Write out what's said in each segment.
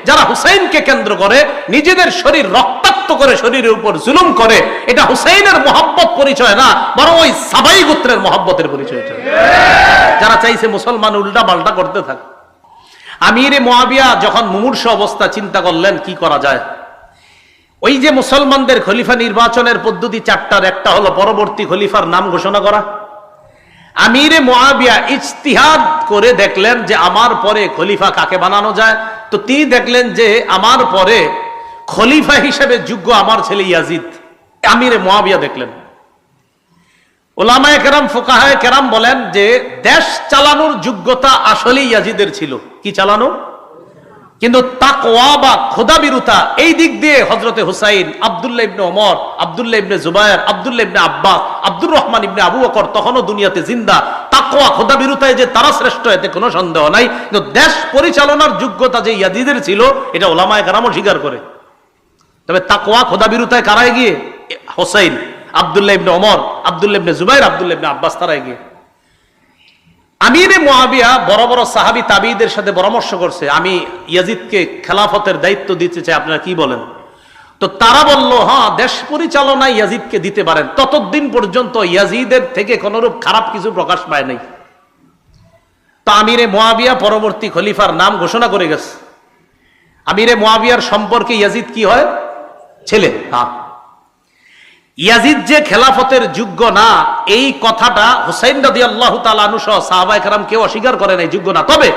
যারা হুসাইনকে কেন্দ্র করে নিজেদের শরীর রক্তাক্ত করে, শরীরের উপর জুলুম করে, এটা হুসাইনের মহব্বত পরিচয় না, বরং ওই সাবাই গোত্রের মহব্বতের পরিচয়। যারা চাইছে মুসলমান উল্টা পাল্টা করতে থাকে। আমিরে মুআবিয়া যখন মুমূর্ষ অবস্থা, চিন্তা করলেন কি করা যায়। ওই যে মুসলমানদের খলিফা নির্বাচনের পদ্ধতি চারটার একটা হলো পরবর্তী খলিফার নাম ঘোষণা করা। আমিরে মুআবিয়া ইজতিহাদ করে দেখলেন যে আমার পরে খলিফা কাকে বানানো যায়। তো তিনি দেখলেন যে আমার পরে খলিফা হিসেবে যোগ্য আমার ছেলে ইয়াজিদ। আমিরে মুআবিয়া দেখলেন। উলামায়ে কেরাম, ফুকাহায়ে কেরাম বলেন যে দেশ চালানোর যোগ্যতা আসলেই ইয়াজিদের ছিল। কি চালানো? কিন্তু তাকওয়া বা খোদাভীরুতা এই দিক দিয়ে হযরতে হুসাইন, আব্দুল্লাহ ইবনে ওমর, আব্দুল্লাহ ইবনে জুবায়ের, আব্দুল্লাহ ইবনে আব্বাস, আব্দুর রহমান ইবনে আবু বকর তখনও দুনিয়াতে জিন্দা। তাকওয়া খোদাভীরুতায় যে তারা শ্রেষ্ঠ এতে কোনো সন্দেহ নাই। কিন্তু দেশ পরিচালনার যোগ্যতা যে ইয়াজিদের ছিল এটা উলামায়ে কেরামও স্বীকার করে। তবে তাকওয়া খোদাভীরুতায় কারা এগিয়ে? হুসাইন, আব্দুল্লাহ ইবনে ওমর, আব্দুল্লাহ ইবনে জুবায়ের, আব্দুল্লাহ ইবনে আব্বাস তারা এগিয়ে। আমিরে মুআবিয়া বড় বড় সাহাবী তাবিঈদের সাথে পরামর্শ করছে, আমি ইয়াজিদকে খেলাফতের দায়িত্ব দিতে চাই, আপনারা কি বলেন? তো তারা বলল, হ্যাঁ, দেশ পরিচালনায় ইয়াজিদকে দিতে পারেন। ততদিন পর্যন্ত ইয়াজিদের থেকে কোনরূপ খারাপ কিছু প্রকাশ পায় নাই। তো আমিরে মুআবিয়া পরবর্তী খলিফার নাম ঘোষণা করে গেছে। আমিরে মুআবিয়ার সম্পর্কে ইয়াজিদ কি হয়? ছেলে। হ্যাঁ, ইয়াজিদ যে খেলাফতের যোগ্য না এই কথাটা হুসাইন রাদিয়াল্লাহু তাআলা আনহু সহ সাহাবায়ে কেরাম কেউ অস্বীকার করে নাই যোগ্য না। তবে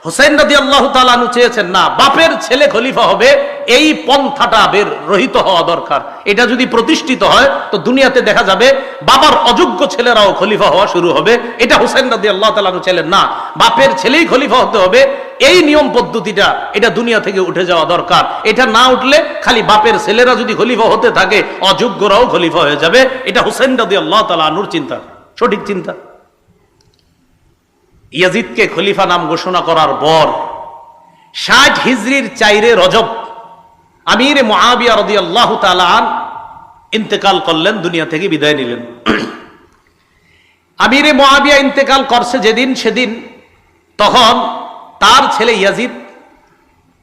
হুসাইন রাদিয়াল্লাহু তাআলা আনহু চেয়েছেন না, বাপের ছেলে খলিফা হবে, এই পন্থাটা বের রহিত হওয়া দরকার। এটা যদি প্রতিষ্ঠিত হয় তো দুনিয়াতে দেখা যাবে বাবার অযোগ্য ছেলেরাও খলিফা হওয়া শুরু হবে। এটা হুসাইন রাদিয়াল্লাহু তাআলা আনহু ছিলেন না, বাপের ছেলেই খলিফা হতে হবে, এই নিয়ম পদ্ধতিটা এটা দুনিয়া থেকে উঠে যাওয়া দরকার। এটা না উঠলে খালি বাপের ছেলেরা যদি খলিফা হতে থাকে অযোগ্যরাও খলিফা হয়ে যাবে। এটা হুসাইন রাদিয়াল্লাহু তাআলা আনহুর চিন্তা, সঠিক চিন্তা। ইয়াজিদকে খলিফা নাম ঘোষণা করার পর 60 হিজরির 4 রজব আমিরে মুআবিয়া রাদিয়াল্লাহু তাআলা ইন্তেকাল করলেন, দুনিয়া থেকে বিদায় নিলেন। আমিরে মুআবিয়া ইন্তেকাল করছে যেদিন, সেদিন তখন তার ছেলে ইয়াজিদ,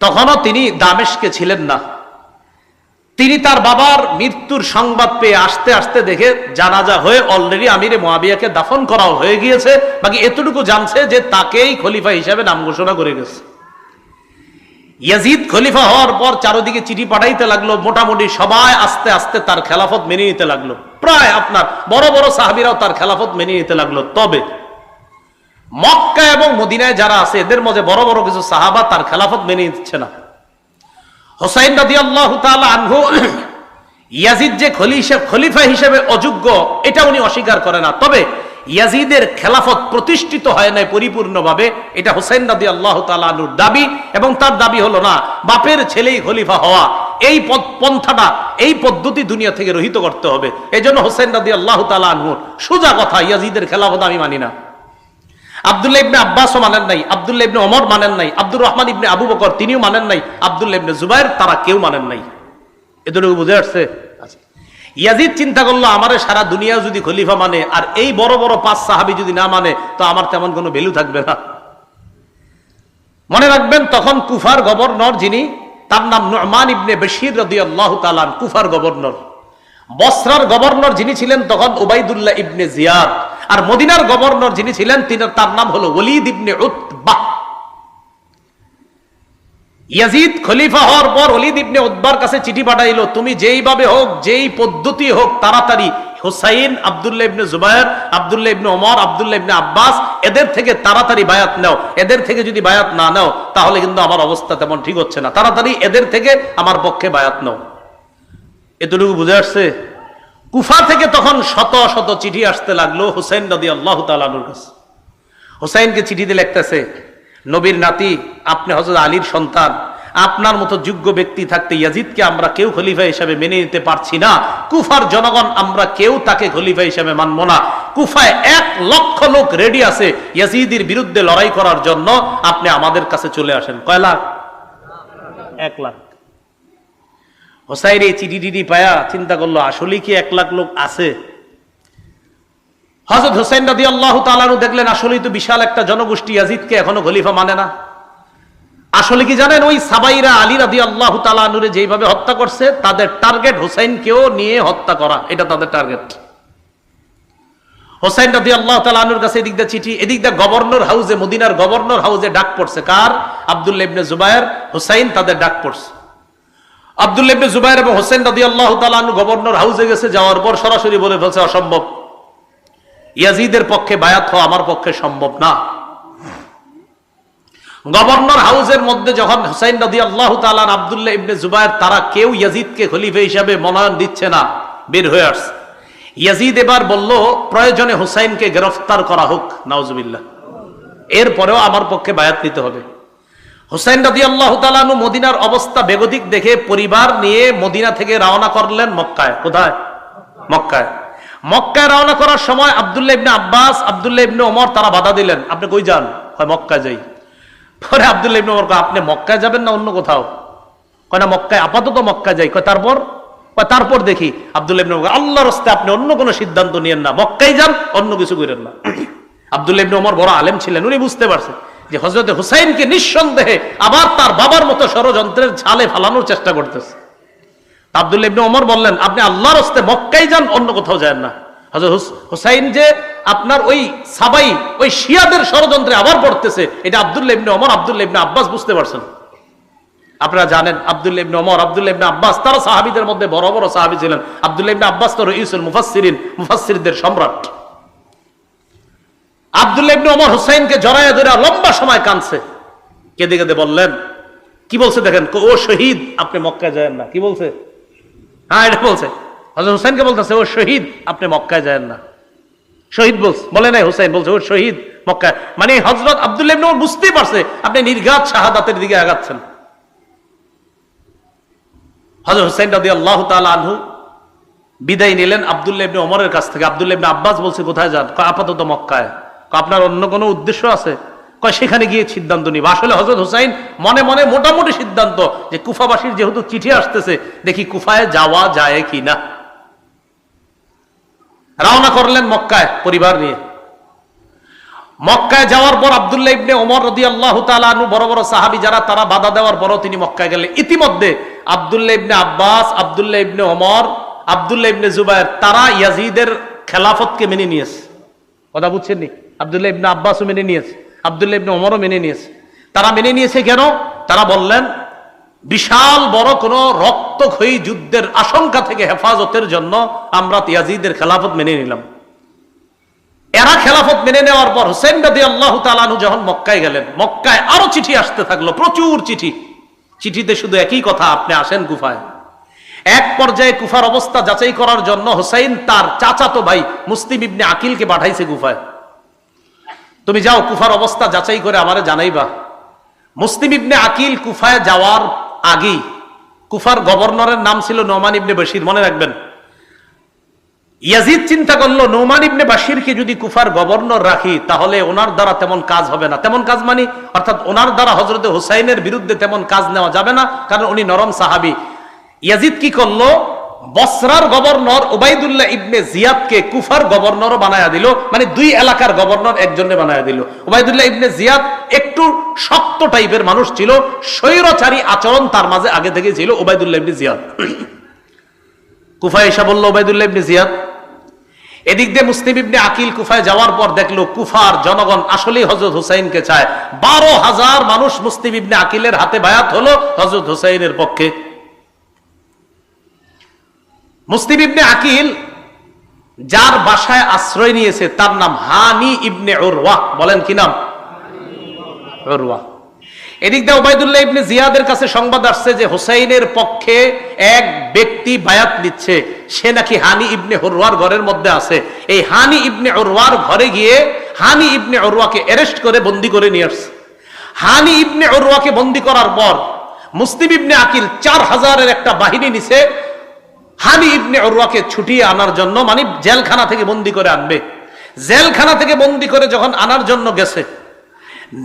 তখনও তিনি দামেস্কে ছিলেন না। তিনি তার বাবার মৃত্যুর সংবাদ পেয়ে আসতে আসতে দেখে জানাজা হয়ে অলরেডি আমিরে মুআবিয়াকে দাফন করাও হয়ে গিয়েছে। বাকি এতটুকু জানছে যে তাকেই খলিফা হিসেবে নাম ঘোষণা করে গেছে। ইয়াজিদ খলিফা হওয়ার পর চারদিকে চিঠি পাঠাইতে লাগলো, মোটামুটি সবাই আস্তে আস্তে তার খেলাফত মেনে নিতে লাগলো। প্রায় আপনার বড় বড় সাহাবীরাও তার খেলাফত মেনে নিতে লাগলো। তবে মক্কা এবং মদিনায় যারা আছে এদের মধ্যে বড় বড় কিছু সাহাবা তার খেলাফত মেনে নিচ্ছে না। হুসাইন রাদিয়াল্লাহু তাআলা আনহু ইয়াজিদ যে খলিফা হিসেবে অযোগ্য এটা উনি অস্বীকার করে না। তবে ইয়াজিদের খেলাফত প্রতিষ্ঠিত হয় নাই পরিপূর্ণভাবে, এটা হুসাইন রাদিয়াল্লাহু তাআলা আনহুর দাবি। এবং তার দাবি হলো না, বাপের ছেলেই খলিফা হওয়া, এই পন্থাটা, এই পদ্ধতি দুনিয়া থেকে রহিত করতে হবে। এই জন্য হুসাইন রাদিয়াল্লাহু তাআলা আনহুর সোজা কথা, ইয়াজিদের খেলাফত আমি মানি না। আব্দুল্লাহ ইবনে আব্বাসও মানেন নাই, আব্দুল্লাহ ইবনে ওমর মানেন নাই, আব্দুর রহমান ইবনে আবু বকর তিনিও মানেন নাই, আব্দুল্লাহ ইবনে জুবায়ের তারা কেউ মানেন নাই। এতটুকু বুঝে আসছে? ইয়াজিদ চিন্তা করলো, আমারে সারা দুনিয়া যদি খলিফা মানে আর এই বড় বড় 5 সাহাবী যদি না মানে তো আমার তেমন কোনো ভ্যালু থাকবে না। মনে রাখবেন তখন কুফার গভর্নর যিনি, তার নাম নু'মান ইবনে বশীর রাদিয়াল্লাহু তাআলা, কুফার গভর্নর। বসরার গভর্নর যিনি ছিলেন তখন উবাইদুল্লাহ ইবনে জিয়াদ। আর মদিনার গভর্নর যিনি ছিলেন তার নাম হলো ওয়ালিদ ইবনে উতবা। ইয়াজিদ খলিফা হওয়ার পর ওয়ালিদ ইবনে উতবার কাছে চিঠি পাঠাইলো, তুমি যেইভাবে হোক, যেই পদ্ধতি হোক, তাড়াতাড়ি হুসাইন, আব্দুল্লাহ ইবনে জুবায়ের, আব্দুল্লাহ ইবনে ওমর, আব্দুল্লাহ ইবনে আব্বাস এদের থেকে তাড়াতাড়ি বায়াত নাও। এদের থেকে যদি বায়াত না নাও তাহলে কিন্তু আমার অবস্থা তেমন ঠিক হচ্ছে না। তাড়াতাড়ি এদের থেকে আমার পক্ষে বায়াত নাও। এতটুকু বুঝে আসছে? কুফা থেকে তখন শত শত চিঠি আসতে লাগলো হুসাইন রাদিয়াল্লাহু তাআলা আনহুর কাছে। হুসাইনকে চিঠিতে লিখতেছে, নবীর নাতি, আপনি হযরত আলীর সন্তান, আপনার মতো যোগ্য ব্যক্তি থাকতে ইয়াজিদকে আমরা কেউ খলিফা হিসেবে মেনে নিতে পারছি না। কুফার জনগণ আমরা কেউ তাকে খলিফা হিসেবে মানব না। কুফায় 1 লক্ষ লোক রেডি আছে ইয়াজিদের বিরুদ্ধে লড়াই করার জন্য, আপনি আমাদের কাছে চলে আসেন। কয় লাখ? 1 লাখ। হুসাইন এই চিঠি পায়া চিন্তা করলো, আসলে কি 1 লাখ লোক আছে? হযরত হুসাইন রাদিয়াল্লাহু তাআলা আনহু দেখলেন আসলেই তো বিশাল একটা জনগোষ্ঠী ইয়াজিদকে এখনো খলিফা মানে না। আসলে কি জানেন, ওই সাবাইরা আলী রাদিয়াল্লাহু তাআলা আনহুরে যেভাবে হত্যা করছে, তাদের টার্গেট হুসাইনকেও নিয়ে হত্যা করা, এটা তাদের টার্গেট। হুসাইন রাদিয়াল্লাহু তাআলা আনহুর কাছে এদিক দিয়ে চিঠি, এদিক দিয়ে গভর্নর হাউসে, মদিনার গভর্নর হাউসে ডাক পড়ছে। কার? আব্দুল্লাহ ইবনে জুবায়ের, হুসাইন, তাদের ডাক পড়ছে। আব্দুল্লাহ ইবনে জুবায়ের এবং হুসাইন রাদিয়াল্লাহু তাআলা আনহু গভর্নর হাউসে গেছে, যাওয়ার পর সরাসরি বলে ফেলছে অসম্ভব, ইয়াজিদের পক্ষে বায়াত হওয়া আমার পক্ষে সম্ভব না। গভর্নর হাউসের মধ্যে যখন হুসাইন রাদিয়াল্লাহু তাআলা আব্দুল্লাহ ইবনে জুবায়ের, তারা কেউ ইয়াজিদকে খলিফা হিসাবে মনোনয়ন দিচ্ছে না, বের হয়ে আসছে। ইয়াজিদ এবার বলল, প্রয়োজনে হুসাইনকে গ্রেফতার করা হোক, নাউজুবিল্লাহ, এরপরেও আমার পক্ষে বায়াত নিতে হবে। হুসাইন রাদিয়াল্লাহু তাআলা আনহু মদিনার অবস্থা বেগতিক দেখে পরিবার নিয়ে মদিনা থেকে রওনা করলেন মক্কায়। কোথায়? মক্কায়। মক্কায় রওনা করার সময় আব্দুল্লাহ ইবনে আব্বাস, আব্দুল্লাহ ইবনে ওমর তারা বাধা দিলেন, আপনি কই যান? হয় মক্কায় যাই। পরে আব্দুল্লাহ ইবনে ওমর কয়, আপনি মক্কায় যাবেন না অন্য কোথাও? কয় না, মক্কায়, আপাতত মক্কায় যাই। কয় তারপর? কয় তারপর দেখি। আব্দুল্লাহ ইবনে ওমর, আল্লাহর রাস্তায় আপনি অন্য কোনো সিদ্ধান্ত নিয়েন না, মক্কায় যান, অন্য কিছু করেন না। আব্দুল্লাহ ইবনে ওমর বড় আলেম ছিলেন, উনি বুঝতে পারছেন যে হযরত হুসাইনকে নিঃসন্দেহে আবার তার বাবার মতো ষড়যন্ত্রের ছালে ফালানোর চেষ্টা করতেছে। আব্দুল্লাহ ইবনে ওমর বললেন, আপনি আল্লাহর রাস্তায় মক্কায় যান, অন্য কোথাও যান না। হযরত হুসাইন যে আপনার ওই সাবাই, ওই শিয়াদের ষড়যন্ত্রে আবার পড়তেছে, এটা আব্দুল্লাহ ইবনে ওমর, আব্দুল্লাহ ইবনে আব্বাস বুঝতে পারছেন। আপনারা জানেন আব্দুল্লাহ ইবনে ওমর, আব্দুল্লাহ ইবনে আব্বাস, তারা সাহাবীদের মধ্যে বড় বড় সাহাবী ছিলেন। আব্দুল্লাহ ইবনে আব্বাস তো রাইসুল মুফাসসিরিন, মুফাসসিরদের সম্রাট। আব্দুল্লাহ ইবনে ওমর হুসাইনকে জড়ায়া ধরে লম্বা সময় কাঁদছে, কেঁদে কেঁদে বললেন, কি বলছে দেখেন, ও শহীদ, আপনি মক্কায় যায়েন না। কি বলছে? হ্যাঁ, এটা বলছে। হযরত হুসাইনকে বলতেছে, ও শহীদ, আপনি মক্কায় যায়েন না। শহীদ বলছে, বলে নাই, হুসাইন বলছে, ও শহীদ, মক্কায়। মানে হযরত আব্দুল্লাহ ইবনে ওমর বুঝতেই পারছে আপনি নির্ঘাত শাহাদাতের দিকে আগাচ্ছেন। হযরত হুসাইন রাদিয়াল্লাহু তাআলা আনহু বিদায় নিলেন আব্দুল্লাহ ইবনে ওমরের কাছ থেকে। আব্দুল্লাহ ইবনে আব্বাস বলছে, কোথায় যান? আপাতত মক্কায়। আপনার অন্য কোনো উদ্দেশ্য আছে? কয় সেখানে গিয়ে সিদ্ধান্ত নিব। আসলে হযরত হুসাইন মনে মনে মোটামুটি সিদ্ধান্ত, যে কুফাবাসীর যেহেতু চিঠি আসতেছে, দেখি কুফায় যাওয়া যায় কিনা। রওনা করলেন মক্কায় পরিবার নিয়ে। মক্কায় যাওয়ার পর আব্দুল্লাহ ইবনে ওমর রাদিয়াল্লাহু তাআলা আনহু, বড় বড় সাহাবী যারা, তারা বাধা দেওয়ার পরও তিনি মক্কায় গেলেন। ইতিমধ্যে আব্দুল্লাহ ইবনে আব্বাস, আব্দুল্লাহ ইবনে ওমর, আব্দুল্লাহ ইবনে জুবায়ের, তারা ইয়াজিদের খেলাফতকে মেনে নিয়েছে। কথা বুঝছেন নি? আব্দুল্লাহ ইবনে আব্বাসও মেনে নিয়েছে, আব্দুল্লাহ ইবনে ওমরও মেনে নিয়েছে। তারা মেনে নিয়েছে কেন? তারা বললেন, বিশাল বড় কোন রক্তক্ষয়ী যুদ্ধের আশঙ্কা থেকে হেফাজতের জন্য আমরা ইয়াজিদের খেলাফত মেনে নিলাম। এরা খেলাফত মেনে নেওয়ার পর হুসাইন রাদিয়াল্লাহু তাআলা আনহু যখন মক্কায় গেলেন, মক্কায় আরো চিঠি আসতে থাকলো, প্রচুর চিঠি। চিঠিতে শুধু একই কথা, আপনি আসেন কুফায়। এক পর্যায়ে কুফার অবস্থা যাচাই করার জন্য হুসাইন তার চাচাতো ভাই মুসলিম ইবনে আকিলকে পাঠাইছে কুফায়। তুমি যাও, কুফার অবস্থা যাচাই করে আমারে জানাইবা। মুসলিম ইবনে আকিল কুফায় যাওয়ার আগেই, কুফার গভর্নরের নাম ছিল নোমান ইবনে বশির, মনে রাখবেন। ইয়াজিদ চিন্তা করলো, নোমান ইবনে বাশিরকে যদি কুফার গভর্নর রাখি, তাহলে ওনার দ্বারা তেমন কাজ হবে না। তেমন কাজ মানে, অর্থাৎ ওনার দ্বারা হযরত হুসাইনের বিরুদ্ধে তেমন কাজ নেওয়া যাবে না, কারণ উনি নরম সাহাবী। ইয়াজিদ কি করলো, বসরার গভর্নর উবাইদুল্লাহ ইবনে জিয়াদকে কুফার গভর্নরও বানায়া দিল, মানে দুই এলাকার গভর্নর একজনে বানায়া দিল। উবাইদুল্লাহ ইবনে জিয়াদ একটু শক্ত টাইপের মানুষ ছিল, স্বৈরচারী আচরণ তার মাঝে আগে থেকে ছিল। উবাইদুল্লাহ ইবনে জিয়াদ কুফায় এসে বলল, উবাইদুল্লাহ ইবনে জিয়াদ। এদিক দিয়ে মুসলিম ইবনে আকিল কুফায় যাওয়ার পর দেখলো কুফার জনগণ আসলেই হযরত হুসাইনকে চায়। 12,000 মানুষ মুসলিম ইবনে আকিলের হাতে বায়াত হলো হযরত হুসাইনের পক্ষে। মুসলিম ইবনে আকিল যার বাসায় আশ্রয় নিয়েছে তার নাম হানি ইবনে উরওয়া। বলেন কি নাম? উরওয়া। এদিক দিয়ে উবাইদুল্লাহ ইবনে জিয়াদের কাছে সংবাদ আসছে যে হুসাইনের পক্ষে এক ব্যক্তি বায়াত নিচ্ছে, সে নাকি হানি ইবনে উরওয়ার ঘরের মধ্যে আছে। এই হানি ইবনে উরওয়ার ঘরে গিয়ে হানি ইবনে উরওয়াকে অ্যারেস্ট করে বন্দী করে নিয়ে আসছে। হানি ইবনে উরওয়াকে বন্দী করার পর মুসলিম ইবনে আকিল 4000-এর একটা বাহিনী নিছে হানি ইবনে উরওয়াকে ছুটিয়ে আনার জন্য, মানে জেলখানা থেকে বন্দী করে আনবে। জেলখানা থেকে বন্দী করে যখন আনার জন্য গেছে,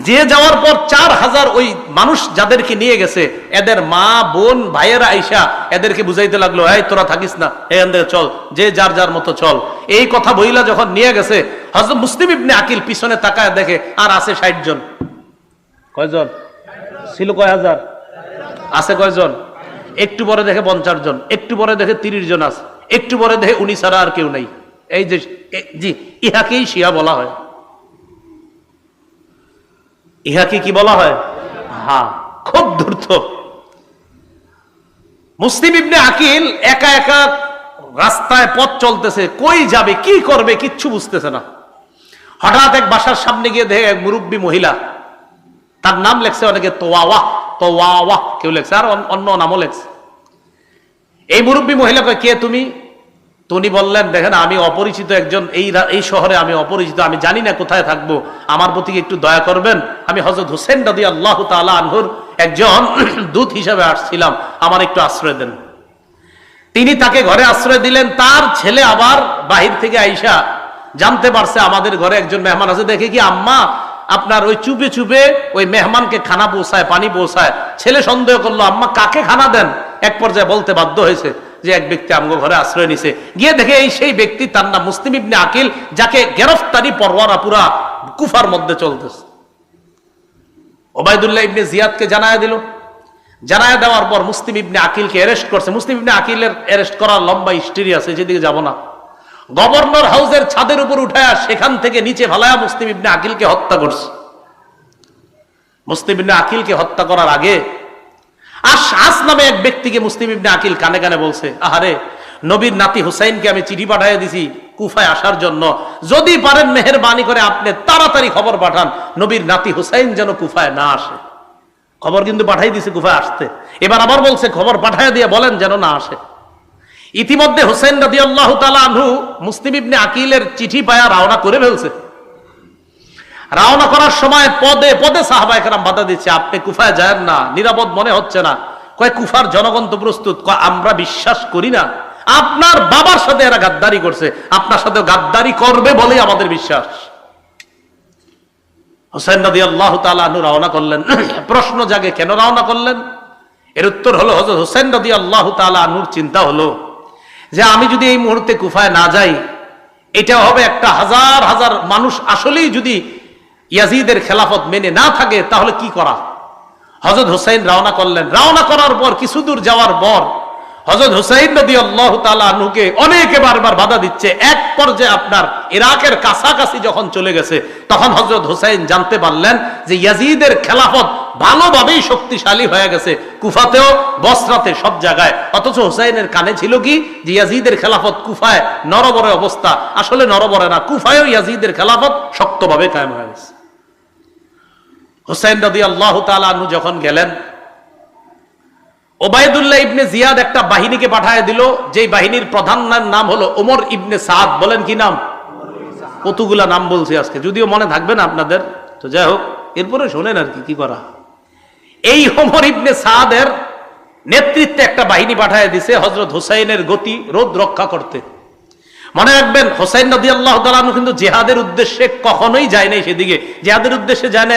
যে যাওয়ার পর 4000 ওই মানুষ যাদেরকে নিয়ে গেছে, এদের মা বোন ভাইয়েরা আইসা এদেরকে বুঝাইতে লাগলো, এই তোরা থাকিস না, এখান থেকে চল, যে যার যার মতো চল। এই কথা বইলা যখন নিয়ে গেছে, হযরত মুসলিম ইবনে আকিল পিছনে তাকায় দেখে আর আছে 60 জন। কয়জন? ছিল কয় হাজার, আছে কয়জন? একটু পরে দেখে 50 জন, একটু পরে দেখে 30 জন আছে, একটু পরে দেখে উনি ছাড়া আর কেউ নাই। এই যে জি, ইহাকেই শিয়া বলা হয়। ইহাকে কি বলা হয়? হ্যাঁ, খুব ধূর্ত। মুসলিম ইবনে আকিল একা একা রাস্তায় পথ চলতেছে, কই যাবে কি করবে কিচ্ছু বুঝতেছে না। হঠাৎ এক বাসার সামনে গিয়ে দেখে এক মুরব্বী মহিলা, তার নাম লেখছে অনেকে তোয়াওয়া, তোয়াওয়া কেউ লেখছে, আর অন্য নামও লেখছে। এই মুরব্বী মহিলা কয়, কে তুমি? উনি বললেন, দেখেন আমি অপরিচিত একজন, এই শহরে আমি অপরিচিত, আমি জানি না কোথায় থাকবো, আমার প্রতি একটু দয়া করবেন। আমি হযরত হুসেন রাদিয়াল্লাহু তাআলা আনহুর একজন দূত হিসেবে আসছিলাম, আমার একটু আশ্রয় দেন। তিনি তাকে ঘরে আশ্রয় দিলেন। তার ছেলে আবার বাহির থেকে আইসা জানতে পারছে আমাদের ঘরে একজন মেহমান আছে, দেখে কি আম্মা আপনার ওই চুপে চুপে ওই মেহমানকে খানা পৌঁছায়, পানি পৌঁছায়। ছেলে সন্দেহ করলো আম্মা কাকে খানা দেন। এক পর্যায়ে বলতে বাধ্য হয়েছে যে এক ব্যক্তি আমগো ঘরে আশ্রয় নিছে। গিয়ে দেখে এই সেই ব্যক্তি, তার নাম মুসলিম ইবনে আকিল, যাকে গ্রেফতারি পরোয়ানা পুরা কুফার মধ্যে চলতেছে। ওবায়দুল্লাহ ইবনে জিয়াদকে জানায়া দিল। জানায়া দেওয়ার পর মুসলিম ইবনে আকিলকে অ্যারেস্ট করছে। মুসলিম ইবনে আকিলের অ্যারেস্ট করার লম্বা হিস্ট্রি আছে, যেদিকে যাব না। গভর্নর হাউসের ছাদের উপর উঠায়া সেখান থেকে নিচে ফালায়া মুসলিম ইবনে আকিলকে হত্যা করছে। মুসলিম ইবনে আকিলকে হত্যা করার আগে আশ নামে এক ব্যক্তিকে মুসলিম ইবনে আকিল কানে কানে বলছে, আহারে নবীর নাতি হুসাইনকে আমি চিঠি পাঠিয়ে দিছি কুফায় আসার জন্য, যদি পারেন মেহেরবানি করে আপনি তাড়াতাড়ি খবর পাঠান নবীর নাতি হুসাইন যেন কুফায় না আসে। খবর কিন্তু পাঠাই দিছে কুফায় আসতে, এবার আবার বলছে খবর পাঠায় দিয়ে বলেন যেন না আসে। ইতিমধ্যে হুসাইন রাদিয়াল্লাহু তাআলা আনহু মুসলিম ইবনে আকিলের চিঠি পায়া রওনা করে ফেলছে। রওনা করার সময় পদে পদে সাহাবায়ে কেরাম বাধা দিচ্ছে, আপনি কুফায় যান না, নিরাপদ মনে হচ্ছে না। কয় কুফার জনগণ তো প্রস্তুত। কয় আমরা বিশ্বাস করি না, আপনার বাবার সাথে এরা গাদ্দারি করছে, আপনার সাথে গাদ্দারি করবে বলেই আমাদের বিশ্বাস। হুসাইন রাদিয়াল্লাহু তাআলা আনহু রওনা করলেন। প্রশ্ন জাগে, কেন রওনা করলেন? এর উত্তর হলো, হযরত হুসাইন রাদিয়াল্লাহু তাআলা আনহুর চিন্তা হলো যে আমি যদি এই মুহূর্তে কুফায় না যাই, এটা হবে একটা হাজার হাজার মানুষ আসলেই যদি ইয়াজিদের খেলাফত মেনে না থাকে তাহলে কি করা। হযরত হুসাইন রওনা করলেন। রওনা করার পর কিছু দূর যাওয়ার পর হযরত হুসাইন রাদিয়াল্লাহু তাআলা আনহুকে অনেকে বারবার বাধা দিচ্ছে। এক পর্যায়ে আপনার ইরাকের কাছাকাছি যখন চলে গেছে, তখন হযরত হুসাইন জানতে পারলেন যে ইয়াজিদের খেলাফত ভালোভাবেই শক্তিশালী হয়ে গেছে, কুফাতেও বসরাতে সব জায়গায়। অথচ হুসাইনের কানে ছিল কি যে ইয়াজিদের খেলাফত কুফায় নরবরে অবস্থা। আসলে নরবরে না, কুফায়ও ইয়াজিদের খেলাফত শক্তভাবে কায়েম হয়ে গেছে। হুসাইন রাদিয়াল্লাহু তাআলা আনহু যখন গেলেন, ওবায়দুল্লাহ ইবনে জিয়াদ একটা বাহিনীকে পাঠিয়ে দিল, যেই বাহিনীর প্রধান নাম হলো ওমর ইবনে সাদ। বলেন কি নাম? কতগুলা নাম বলছি আজকে, যদিও মনে থাকবে না আপনাদের, তো যাই হোক এরপরে শোনেন আর কি করা। এই ওমর ইবনে সাদের নেতৃত্বে একটা বাহিনী পাঠিয়ে দিছে হযরত হুসাইনের গতি রোধ রক্ষা করতে। মনে রাখবেন, হুসাইন রাদিয়াল্লাহু তাআলা আনহু কিন্তু জিহাদের উদ্দেশ্যে কখনোই যায় নাই সেদিকে। জিহাদের উদ্দেশ্যে যায় না,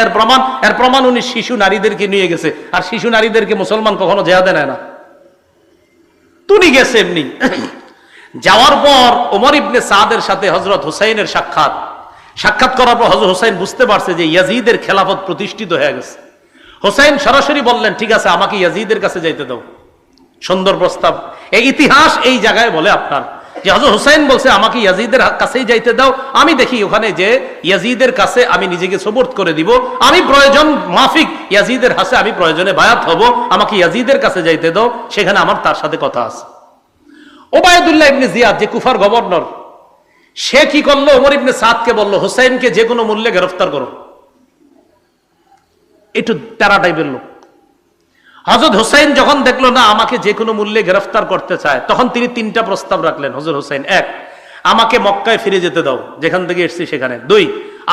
এর প্রমাণ উনি শিশু নারীদেরকে নিয়ে গেছে। আর শিশু নারীদেরকে মুসলমান কখনো জিহাদে নেয় না, তুমি গেছে এমনি। যাওয়ার পর ওমর ইবনে সাদের সাথে হযরত হুসাইনের সাক্ষাৎ করার পর হযরত হুসাইন বুঝতে পারছে যে ইয়াজিদের খেলাফত প্রতিষ্ঠিত হয়ে গেছে। হুসাইন সরাসরি বললেন, ঠিক আছে আমাকে ইয়াজিদের কাছে যাইতে দাও। সুন্দর প্রস্তাব। এই ইতিহাস এই জায়গায় বলে আপনার যে হযরত হুসাইন বলছে আমাকে ইয়াজিদের কাছেই যাইতে দাও, আমি দেখি ওখানে যে ইয়াজিদের কাছে আমি নিজেকে সুবর্দ করে দিব, আমি প্রয়োজন মাফিক ইয়াজিদের হাতে আমি প্রয়োজনে বায়াত হব, আমাকে ইয়াজিদের কাছে যাইতে দাও, সেখানে আমার তার সাথে কথা আছে। ওবায়দুল্লাহ ইবনে জিয়াদ যে কুফার গভর্নর, সে কি করলো, ওমর ইবনে সাদকে বলল হুসাইনকে যে কোনো মূল্যে গ্রেফতার করো। একটু তেরা টাইপের লোক। হযরত হুসাইন যখন দেখলো না আমাকে যে কোনো মূল্যে গ্রেফতার করতে চায়, তখন তিনি তিনটা প্রস্তাব রাখলেন হযরত হুসাইন। এক, আমাকে মক্কায় ফিরে যেতে দাও, যেখান থেকে এসেছি সেখানে। দুই,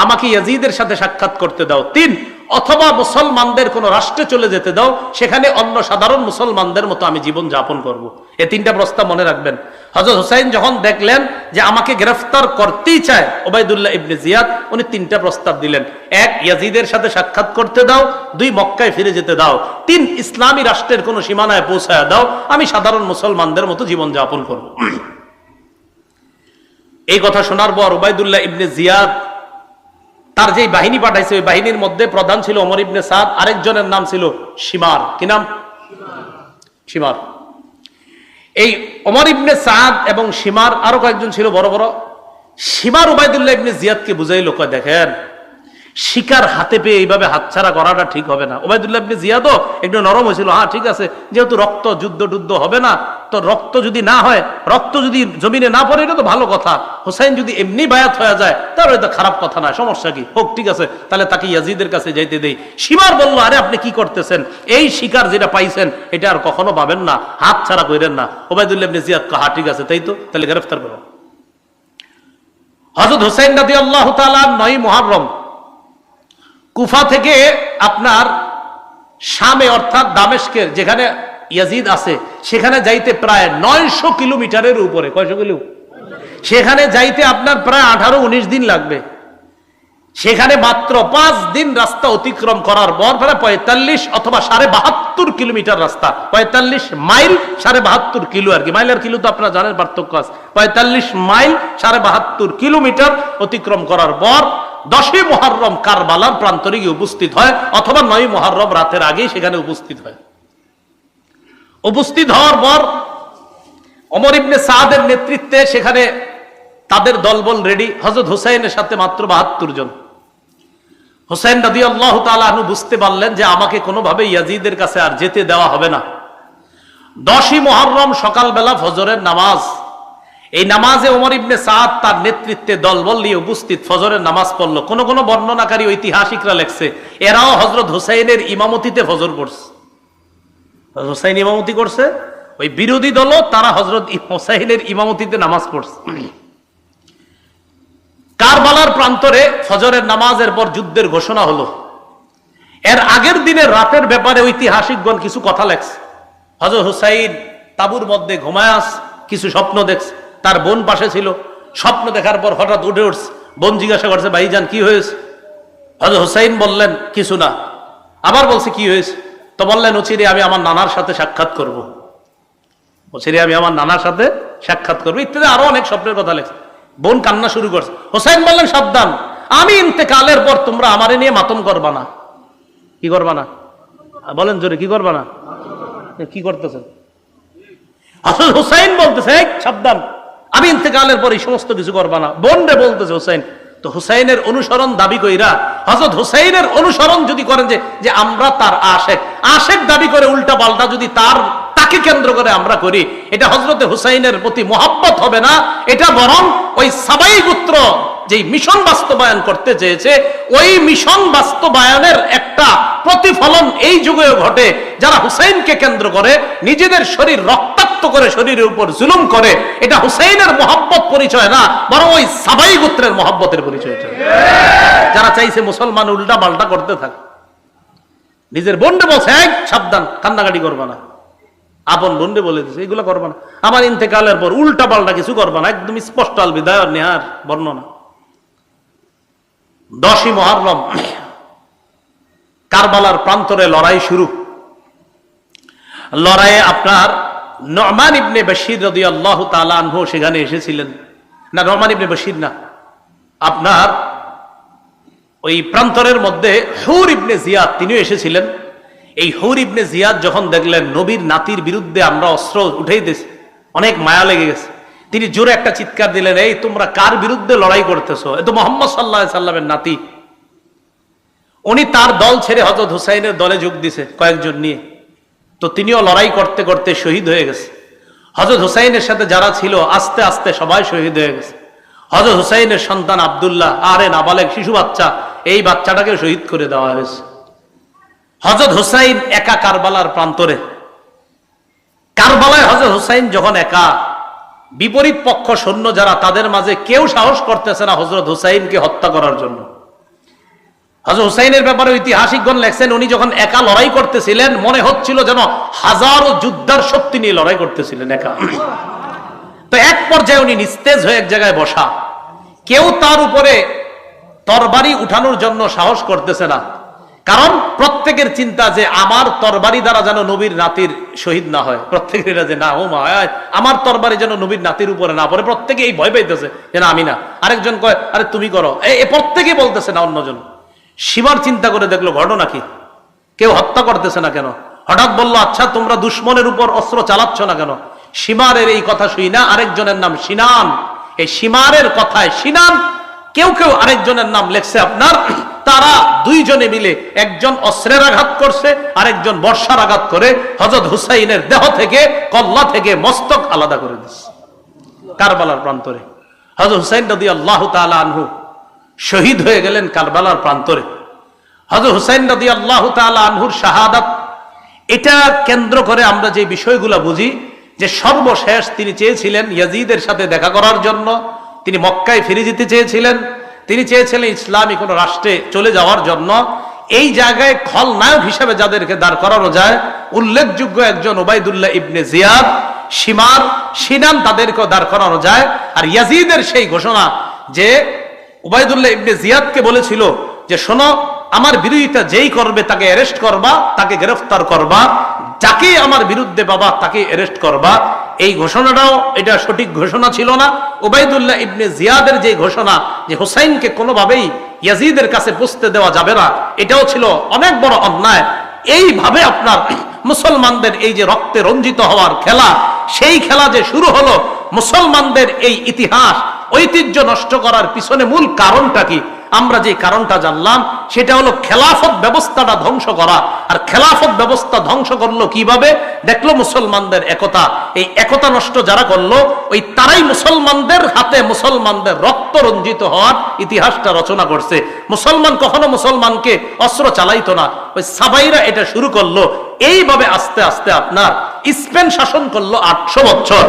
আমাকে ইয়াজিদের সাথে সাক্ষাৎ করতে দাও। তিন, অথবা মুসলমানদের কোন রাষ্ট্রে চলে যেতে দাও, সেখানে অন্য সাধারণ মুসলমানদের মতো আমি জীবন যাপন করব। এই তিনটা প্রস্তাব মনে রাখবেন। হযরত হুসাইন যখন দেখলেন যে আমাকে গ্রেফতার করতেই চায় ওবায়দুল্লাহ ইবনে জিয়াদ, উনি তিনটা প্রস্তাব দিলেন। এক, ইয়াজিদের সাথে সাক্ষাৎ করতে দাও। দুই, মক্কায় ফিরে যেতে দাও। তিন, ইসলামী রাষ্ট্রের কোন সীমানায় পৌঁছায় দাও, আমি সাধারণ মুসলমানদের মতো জীবন যাপন করব। এই কথা শোনার পর ওবায়দুল্লাহ ইবনে জিয়াদ তার যে বাহিনী পাঠাইছে ওই বাহিনীর মধ্যে প্রধান ছিল ওমর ইবনে সাদ, আরেকজনের নাম ছিল শিমার। কি নাম? শিমার। এই ওমর ইবনে সাদ এবং শিমার আরো কয়েকজন ছিল বড় বড়। শিমার উবাইদুল্লাহ ইবনে জিয়াদকে বুঝাইল, কয় দেখেন শিকার হাতে পেয়ে এইভাবে হাতছাড়া করাটা ঠিক হবে না। উবাইদুল্লাহ ইবনে জিয়াদও একটু নরম হয়েছিল, হ্যাঁ ঠিক আছে, যেহেতু রক্ত যুদ্ধ হবে না, তো রক্ত যদি না হয়, রক্ত যদি জমিনে না পড়ে, এটা তো ভালো কথা। হুসাইন যদি এমনি বায়াত হয়ে যায় তাহলে এটা খারাপ কথা না, সমস্যা কি, হোক ঠিক আছে, তাহলে তাকে ইয়াজিদের কাছে যাইতে দেই। শিমার বলল, আরে আপনি কি করতেছেন, এই শিকার যেটা পাইছেন এটা আর কখনো পাবেন না, হাত ছাড়া করেন না। উবাইদুল্লাহ ইবনে জিয়াদ হ্যাঁ ঠিক আছে, তাই তো, তাহলে গ্রেফতার করো। হযরত হুসাইন রাদিয়াল্লাহু তাআলা 9 মুহররম কুফা থেকে আপনার শামে অর্থাৎ দামেস্কের যেখানে ইয়াজিদ আছে সেখানে যাইতে প্রায় 900 কিলোমিটারের উপরে। কয়শো কিলো? সেখানে যাইতে আপনার প্রায় 18-19 দিন লাগবে। সেখানে মাত্র 5 দিন রাস্তা অতিক্রম করার পর প্রায় 45 অথবা 72.5 কিলোমিটার রাস্তা, 45 মাইল 72.5 কিলো আর কি, মাইল আর কিলো তো আপনারা জানেন পার্থক্য আছে। 45 মাইল 72.5 কিলোমিটার অতিক্রম করার পর 10ই মুহররম কারবালার প্রান্তরে গিয়ে উপস্থিত হয়, অথবা 9ই মুহররম রাতের আগেই সেখানে উপস্থিত হয়। উপস্থিত হওয়ার পর ওমর ইবনে সাদের নেতৃত্বে সেখানে তাদের দলবল রেডি। হযরত হুসাইনের সাথে মাত্র 72 জন। হুসাইন রাদিয়াল্লাহু তাআলা আনহু বুঝতে পারলেন যে আমাকে কোনোভাবে ইয়াজিদের কাছে আর যেতে দেওয়া হবে না। 10ই মুহররম সকালবেলা ফজরের নামাজ, এই নামাজে ওমর ইবনে সাদ তার নেতৃত্বে দলবল নিয়ে উপস্থিত ফজরের নামাজ পড়লো। কোন কোন বর্ণনাকারী ঐতিহাসিকরা লেখছে এরাও হযরত হুসাইনের ইমামতিতে ফজর পড়ছে। হুসাইন ইমামতি করছে, ওই বিরোধী দলও তারা হযরত হুসাইনের ইমামতিতে নামাজ পড়ছে। কারবালার প্রান্তরে ফজরের নামাজের পর যুদ্ধের ঘোষণা হলো। এর আগের দিনের রাতের ব্যাপারে ঐতিহাসিকগণ কিছু কথা লেখছে। হযরত হুসাইন তাঁবুর মধ্যে ঘুমায় কিছু স্বপ্ন দেখছে, তার বোন পাশে ছিল। স্বপ্ন দেখার পর হঠাৎ উঠে উঠছে, বোন জিজ্ঞাসা করছে ভাইজান কি হয়েছে? হযরত হুসাইন বললেন কিছু না। আবার বলছে কি হয়েছে? তো বললেন অচিরে আমি আমার নানার সাথে সাক্ষাৎ করব, অচিরে আমি আমার নানার সাথে সাক্ষাৎ করবো, ইত্যাদি আরো অনেক স্বপ্নের কথা লেখছে। বোন কান্না শুরু করছে। হুসাইন বললেন সাবধান, আমি ইন্তেকালের পর তোমরা আমারে নিয়ে মাতম করবা না। কি করবা না? বলেন জোরে, কি করবা না? কি করতেছেন? আসলে হুসাইন বলতেছে সাবধান, আমি ইন্তেকালের পর এই সমস্ত কিছু করবা না। বোন রে বলতেছে হুসাইন। তো হুসাইনের অনুসরণ দাবি কইরা হযরত হুসাইনের অনুসরণ যদি করেন যে আমরা তার আশেক দাবি করে উল্টা পাল্টা যদি তাকে কেন্দ্র করে আমরা করি, এটা হযরতে হুসাইনের প্রতি মোহাব্বত হবে না, এটা বরং ওই সাবাই গোত্র যে মিশন বাস্তবায়ন করতে চেয়েছে ওই মিশন বাস্তবায়নের একটা প্রতিফলন এই যুগেও ঘটে। যারা হুসাইনকে কেন্দ্র করে নিজেদের শরীর রক্তাক্ত করে, শরীরের উপর জুলুম করে, এটা হুসাইনের মোহাব্বত পরিচয় না, বরং ওই সাবাই গোত্রের মোহাব্বতের পরিচয়। যারা চাইছে মুসলমান উল্টা পাল্টা করতে থাকে, নিজের বোনকে বলছে সাবধান, কান্নাকাটি করবা না। আপন বোনকে বলে দিচ্ছে এগুলো করবা না, আমার ইন্তেকালের পর উল্টা পাল্টা কিছু করবা না। একদম স্পষ্ট আল বিদায় নেহার বর্ণনা। 10ই মুহররম কারবালার প্রান্তরে লড়াই শুরু। লড়াইয়ে আপনার নু'মান ইবনে বশীর রাদিয়াল্লাহু তাআলা আনহু সেখানে এসেছিলেন। না, নু'মান ইবনে বশীর না, আপনার ওই প্রান্তরের মধ্যে হুর ইবনে জিয়াদ তিনিও এসেছিলেন। এই হুর ইবনে জিয়াদ যখন দেখলেন নবীর নাতির বিরুদ্ধে আমরা অস্ত্র উঠেই দিয়েছি, অনেক মায়া লেগে গেছে, তিনি জোরে একটা চিৎকার দিলেন, এই তোমরা কার বিরুদ্ধে লড়াই করতেছো? এ তো মুহাম্মদ সাল্লাল্লাহু আলাইহি সাল্লামের নাতি। উনি তার দল ছেড়ে হযরত হুসাইনের দলে যোগ দিছে কয়েকজন নিয়ে। তো তিনিও লড়াই করতে করতে শহীদ হয়ে গেছে। হযরত হুসাইনের সাথে যারা ছিল আস্তে আস্তে সবাই শহীদ হয়ে গেছে। হযরত হুসাইনের সন্তান আব্দুল্লাহ, আরে নাবালেগ শিশু বাচ্চা, এই বাচ্চাটাকে শহীদ করে দেওয়া হয়েছে। হযরত হুসাইন একা কারবালার প্রান্তরে। কারবালায় হযরত হুসাইন যখন একা, বিপরীত পক্ষ সৈন্য যারা, তাদের মাঝে কেউ সাহস করতেছে না হযরত হুসাইনকে হত্যা করার জন্য। হযরত হুসাইনের ব্যাপারে ঐতিহাসিকগণ লেখছেন উনি যখন একা লড়াই করতেছিলেন মনে হচ্ছিল যেন হাজারো যোদ্ধার শক্তি নিয়ে লড়াই করতেছিলেন একা। তো এক পর্যায়ে উনি নিস্তেজ হয়ে এক জায়গায় বসা, কেউ তার উপরে তরবারি উঠানোর জন্য সাহস করতেছে না, কারণ প্রত্যেকের চিন্তা যে আমার তরবারি দ্বারা যেন নবীর নাতির শহীদ না হয়, প্রত্যেকের এটা যে না ও মা আমার তরবারি যেন নবীর নাতির উপরে না পড়ে, প্রত্যেকে এই ভয় পাইতেছে যে না আমি না, আরেকজন কয় আরে তুমি করো, এই প্রত্যেকে বলতেছে না অন্যজন। সীমার চিন্তা করে দেখলো ঘটনা কি, কেউ হত্যা করতেছে না কেন, হঠাৎ বললো আচ্ছা তোমরা দুশ্মনের উপর অস্ত্র চালাচ্ছ না কেন। সীমারের এই কথা শুই না, আরেকজনের নাম সিনান, এই সীমারের কথায় সিনান, কেউ কেউ আরেকজনের নাম লেখছে আপনার, তারা দুইজনে মিলে একজন অস্ত্রের আঘাত করছে, আরেকজন বর্ষার আঘাত করে হযরত হুসাইনের দেহ থেকে কল্লা থেকে মস্তক আলাদা করে দিচ্ছে কারবালার প্রান্তরে। হযরত হুসাইন রাদিয়াল্লাহু তাআলা আনহু শহীদ হয়ে গেলেন কারবালার প্রান্তরে। হযরত হুসাইন রাদিয়াল্লাহু তাআলা আনহুর শাহাদাত, এটা কেন্দ্র করে আমরা যে বিষয়গুলো বুঝি যে সর্বশেষ তিনি চেয়েছিলেন ইয়াজিদের সাথে দেখা করার জন্য, তিনি মক্কায় ফিরে যেতে চেয়েছিলেন, তিনি চেয়েছিলেন ইসলামী কোন রাষ্ট্রে চলে যাওয়ার জন্য। এই জায়গায় খলনায়ক হিসেবে যাদেরকে দাঁড় করানো যায়, উল্লেখযোগ্য একজন উবাইদুল্লাহ ইবনে জিয়াদ, সীমার সিনান, তাদেরকেও দাঁড় করানো যায়। আর ইয়াজিদের সেই ঘোষণা যে উবাইদুল্লাহ ইবনে জিয়াদকে বলেছিল যে শোনো, আমার বিরোধিতা যেই করবে তাকে অ্যারেস্ট করবা, তাকে গ্রেফতার করবা, যাকে আমার বিরুদ্ধে বাবা তাকে অ্যারেস্ট করবা। এই ঘোষণাটাও এটা সঠিক ঘোষণা ছিল না। উবাইদুল্লাহ ইবনে জিয়াদের যে ঘোষণা যে হুসাইনকে কোনোভাবেই ইয়াজিদের কাছে পৌঁছতে দেওয়া যাবে না, এটাও ছিল অনেক বড় অন্যায়। এইভাবে আপনার মুসলমানদের এই যে রক্তে রঞ্জিত হওয়ার খেলা, সেই খেলা যে শুরু হলো, মুসলমানদের এই ইতিহাস ঐতিহ্য নষ্ট করার পিছনে মূল কারণটা কি? আমরা যে কারণটা জানলাম সেটা হলো খেলাফত ব্যবস্থাটা ধ্বংস করা। আর খেলাফত ব্যবস্থা ধ্বংস করলো কিভাবে? দেখলো মুসলমানদের একতা, এই একতা নষ্ট যারা করলো ওই তারাই মুসলমানদের হাতে মুসলমানদের রক্ত রঞ্জিত হওয়ার ইতিহাসটা রচনা করছে। মুসলমান কখনো মুসলমানকে অস্ত্র চালাইতো না, ওই সাবাইরা এটা শুরু করলো। এইভাবে আস্তে আস্তে আপনার স্পেন শাসন করলো 800 বছর।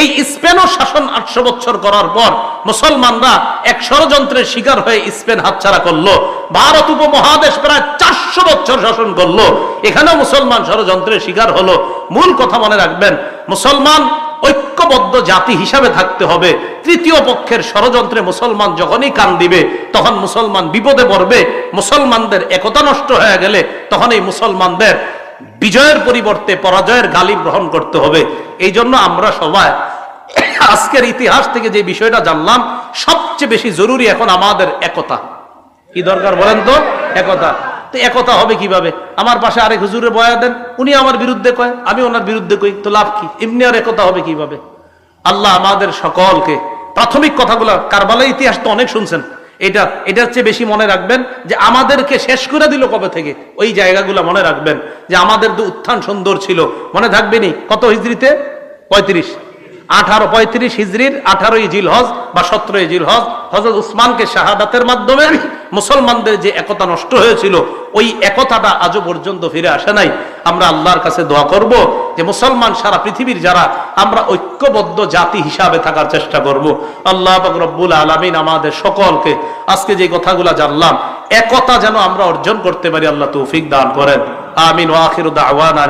এই স্পেনও শাসন 800 বছর করার পর মুসলমানরা এক ষড়যন্ত্রের শিকার হয়ে স্পেন হাতছাড়া করলো। ভারত উপমহাদেশ প্রায় 400 বছর শাসন করলো, এখানেও মুসলমান ষড়যন্ত্রের শিকার হলো। মূল কথা মনে রাখবেন, মুসলমান ঐক্যবদ্ধ জাতি হিসাবে থাকতে হবে। তৃতীয় পক্ষের ষড়যন্ত্রে মুসলমান যখনই কান দিবে তখন মুসলমান বিপদে পড়বে। মুসলমানদের একতা নষ্ট হয়ে গেলে তখন এই মুসলমানদের বিজয়ের পরিবর্তে পরাজয়ের গালি গ্রহণ করতে হবে। এই জন্য আমরা সবাই আজকের ইতিহাস থেকে যে বিষয়টা জানলাম, সবচেয়ে বেশি জরুরি এখন আমাদের একতা। কি দরকার বলেন তো? একতা। তো একতা হবে কিভাবে? আমার পাশে আরেক হুজুরে বয়া দেন, উনি আমার বিরুদ্ধে কয়, আমি ওনার বিরুদ্ধে কই, তো লাভ কি? এমনি আর একতা হবে কিভাবে? আল্লাহ আমাদের সকলকে প্রাথমিক কথাগুলো, কারবালার ইতিহাস তো অনেক শুনছেন, এটার চেয়ে বেশি মনে রাখবেন যে আমাদেরকে শেষ করে দিল কবে থেকে, ওই জায়গাগুলো মনে রাখবেন যে আমাদের তো উত্থান সুন্দর ছিল। মনে থাকবেনি কত হিজরিতে? 1835 হিজরির 18ই জিলহজ বা 17ই জিলহজ হযরত উসমানকে শাহাদাতের মাধ্যমে মুসলমানদের যে একতা নষ্ট হয়েছিল, ওই একতাটা আজও পর্যন্ত ফিরে আসে নাই। আমরা আল্লাহর কাছে দোয়া করব যে মুসলমান সারা পৃথিবীর যারা, আমরা ঐক্যবদ্ধ জাতি হিসাবে থাকার চেষ্টা করব। আল্লাহ পাক রব্বুল আলামিন আমাদের সকলকে আজকে যে কথাগুলা জানলাম, একতা যেন আমরা অর্জন করতে পারি, আল্লাহ তৌফিক দান করেন। আমিন ওয়া আখিরু দাওয়ানা।